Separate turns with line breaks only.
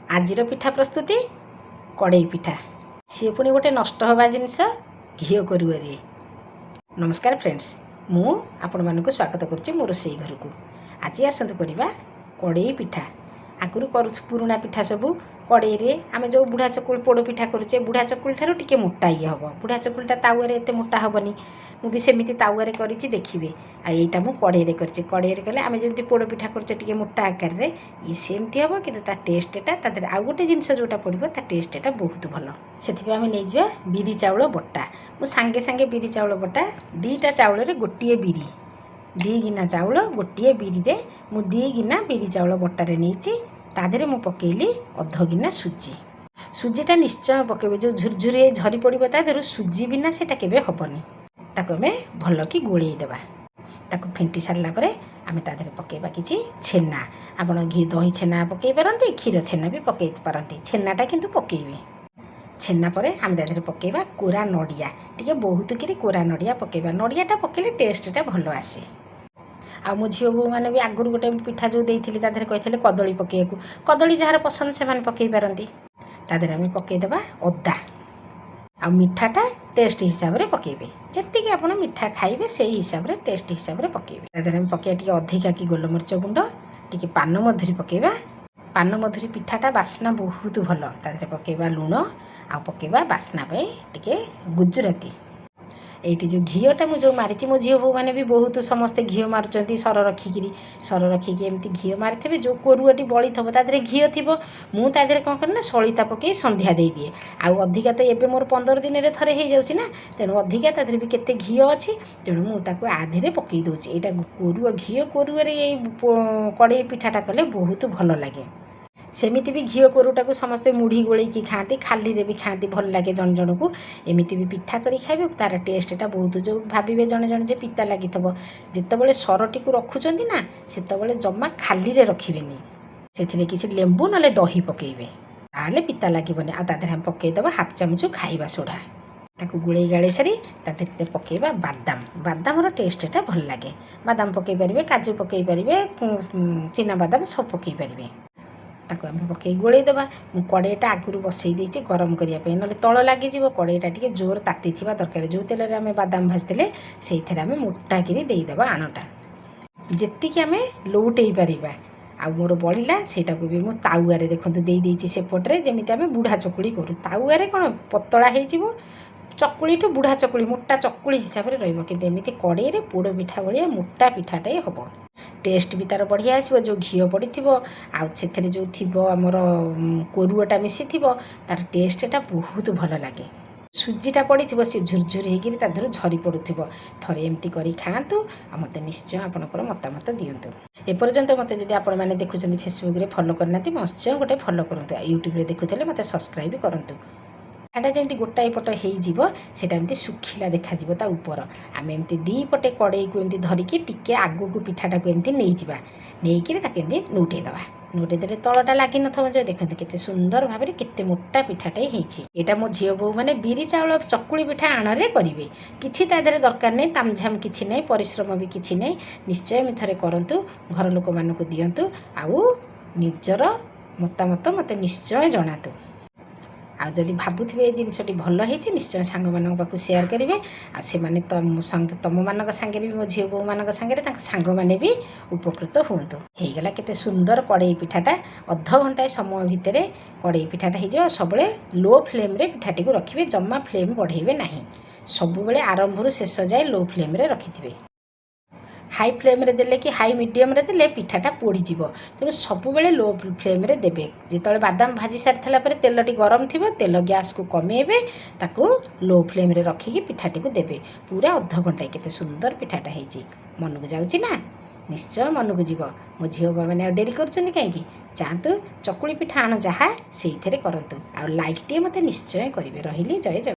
आजिर पिठा प्रस्तुति कड़ई पिठा सी पुणी गोटे नष्ट हवा जिनस घी करुआरे। नमस्कार फ्रेंड्स, मु आपण मानक स्वागत करुच्ची मोर रोसई घर को। आज आसतु करवा कड़ई पिठा। आगुरी करूँ पुराणा पिठा सबू कड़ई रे आमे जो बुढ़ा चकुल पोड़ पिठा करुचे बुढ़ा चकुल ठारू टिके मोटा ये हम। बुढ़ा चकुलटा ताउरे एते मोटा हेनी, मुझे सेमती ताउरे करी देखिए। आईटा मु कड़ई रे करछि। कड़ई रे कले आमे जेमती पोड़ पिठा करुचे टिके मोटा आकार रे ये सेमती हम, किंतु ता टेस्टटा तादर आउ गोटे जिनस जोटा पड़िबो ता टेस्टटा बहुत भल। सेथिबे आमे नै जिबा बिरी चाउल बटा। मु सांगे सांगे बिरी चाउल बटा दीटा चाउल रे गोटिए बिरी, 2 गिना चाउल गोटिए बिरी रे मु 2 गिना बिरी चाउल बटा रे नैछि। तादेरे मु पकेइली अध गिना सुजी। सुजीटा निश्चय पकेबे, जो झुरझुरी झरी पड़िबो तादेरु सुजी बिना सेटा केबे हबनी। ताको आमे भल कि गोळेई देबा। ताको फेंटी सारला परे आमे तादेरे पकेबा किछि छेना। आपण घी दही छेना पकेई पारंती, क्षीर छेना भी पकेई पारंती। छेनाटा किंतु पकेइबे। छेना परे आमे तादेरे पकेबा कोरा नडिया, टिके बहुत किरी कोरा नडिया पकेबा। नडियाटा पकेले टेस्टटा भल आसे। आ मो झील बो मैंने भी आगुरी गोटे पिठा जो देती तादेरे कहते कदली पकेयकु, कदली जार पसंद से पकई पारती। तादेरे आमे पकईदेबा अदा। आ मिठाटा टेस्ट हिसाब रे पकेबे, जेतिकी आपण मिठा खाइबे सेही हिसाब रे टेस्ट हिसाब रे पकेबे। तादेरे आमे पकेया टिके अधिका कि गोलमरिच गुंड, टिके पान मधुरी पकेबा। पान मधुरी पिठाटा बास्ना बहुत भल। तादेरे पकेबा लुण, आ पकेबा बास्ना पे टिके गुजराती। एटी जो घीटा मुझे मारी मो झील बो मैंने भी बहुत समस्ते घी मारुंट सर रखिकी एमती घी मारी जो कोरुआटी बड़ी थो तादे घी थी। मुझे कौन करना सलिता पकई संध्या दे दिए। आउ अधिका तो ये मोर 15 दिन में थे हो जाऊँगी ना, तेणु अधिका तादे भी केते घी अच्छी, तेणु मुझे आधे पकई दूसरी। यहाँ कोरुआ घी कोरुआरे कड़ई पिठाटा कले बहुत भल लगे। सेमिति भी घी कोरुटा को समस्ते मुढ़ी गोलैकी खाती, खाली रे भी खाती, भल लगे जन जन को। एमती भी पिठा करी खाइबे, तार टेस्टटा बहुत। जो भाविबे जने जने जे पिता लागिथबो, जेतेबेले सरटी को रखुचंदी ना सेतेबेले जम्मा खाली रे रखिबेनी। सेथिरे किछि लेंबू नले दही पकेइबे, ताले पिता लागिबनी। आ तादेरे हम पकेइ देबा हाफ चामच खाइबा सोडा। ताकू गुळेई गाळेई सारी तादेरे पकेइबा बादाम। बादामर टेस्टटा भल लागे। बादाम पकेइ पारिबे, काजू पकेइ पारिबे, चिना बादाम सब पकेइ पारिबे। ताको आम पकई गोलई देबा। मु कड़ईटा आगुरी बसई देछि गरम करिया नले तल लागिजिवो। कड़ईटा टिके जोर ताती थिबा दरकार। जो तेल रे आमे बादाम भाजतिले सेइथरे आमे मोटा किरी देई देबा आणटा, जेतिकी आमे लौटेई पारिबा। आ मोर बळिला सेटाको भी मु ताउआरे देखंतु देई देछि सेपटरे, जेमिति आमे बुढ़ा चकुली करू। ताउआरे कोन पतळा हेजिवो, चकुलीटू बुढ़ा चकुली मोटा चकुली हिसाब रे रहिबो, किंतु एमिति कड़ई रे पोड़ पिठा भलिया मोटा पिठाटे हबो। टेस्ट भी तार बढ़िया आसो। जो घी पड़ी आउ जो थी आमर कोरुआटा मिसी तार टेस्टटा बहुत भल लगे। सुजीटा पड़ी सी झुरझुरी होकर तादर झरी पड़ू। थे एमती करी खातु। मत निश्चय आपंकर मतामत दिंतु। एपर्यंत मत जब आपण मैंने देखुं फेसबुक रे फॉलो करना निश्चय गोटे फॉलो करूँ। यूट्यूब रे देखुले मत सब्सक्राइब करूँ। पिठाटा जमी गोटाए पट होमती सुखिला देखा ता ऊपर। आम एमती 2 पटे कड़ई को एमती धरिकी टिके आगू को पिठाटा को एमती नहीं जावा, नहीं ताकि नोटेदेवा। नोटेदे तलटा लगी न जो देखते केते सुंदर भाव में केते मोटा पिठाटे होती। यहाँ मो झील बो मैंने बिरी चाउल चकुली पिठा आणरे करेंगे। किसी तादेरे दरकार नहीं, तामझाम किसी नहीं, परिश्रम भी किसी नहीं। निश्चय एमती थे करूँ, घर लोक मानक दिंतु। आउ निजर मतामत मत निश्चय जनातु। आ जदि भावुवे ये जिनसटी भल होती निश्चय सांग मान पाक सेयार करेंगे। आने तुम मान सांगे भी मो झील बो मान सांग मैंने भी उपकृत हूँ। होगला केते सुंदर कड़ई पिठाटा। अध घंटाए समय भितर कड़ई पिठाटा हो। सब लो फ्लेम रे पिठाटी को रखिए, जमा फ्लेम बढ़ेबे नहीं। सबुबले आरंभ शेष जाए लो फ्लेम रे रखिथिबे। हाई फ्लेम रे देले कि हाई मीडियम रे देले पिठाटा पोड़ीजिव। तेणु सबुबले लो फ्लेम रे देबे। जिते बादाम भाजी सारी पर तेलटी गरम थी, तेल गैस को कमेबे, ताकू लो फ्लेम रे रखिकी पिठाटी को देबे। पूरा अध घंटाए केते सुंदर पिठाटा होइछि। मन को जाउछि ना, निश्चय मन को जीव। मो झील मैंने डेरी करछन्ती कहीं जातु चकुली पिठा आण जहाँ से करतु। आ लाइक टे मत निश्चय करेंगे। रही जय जगन्नाथ।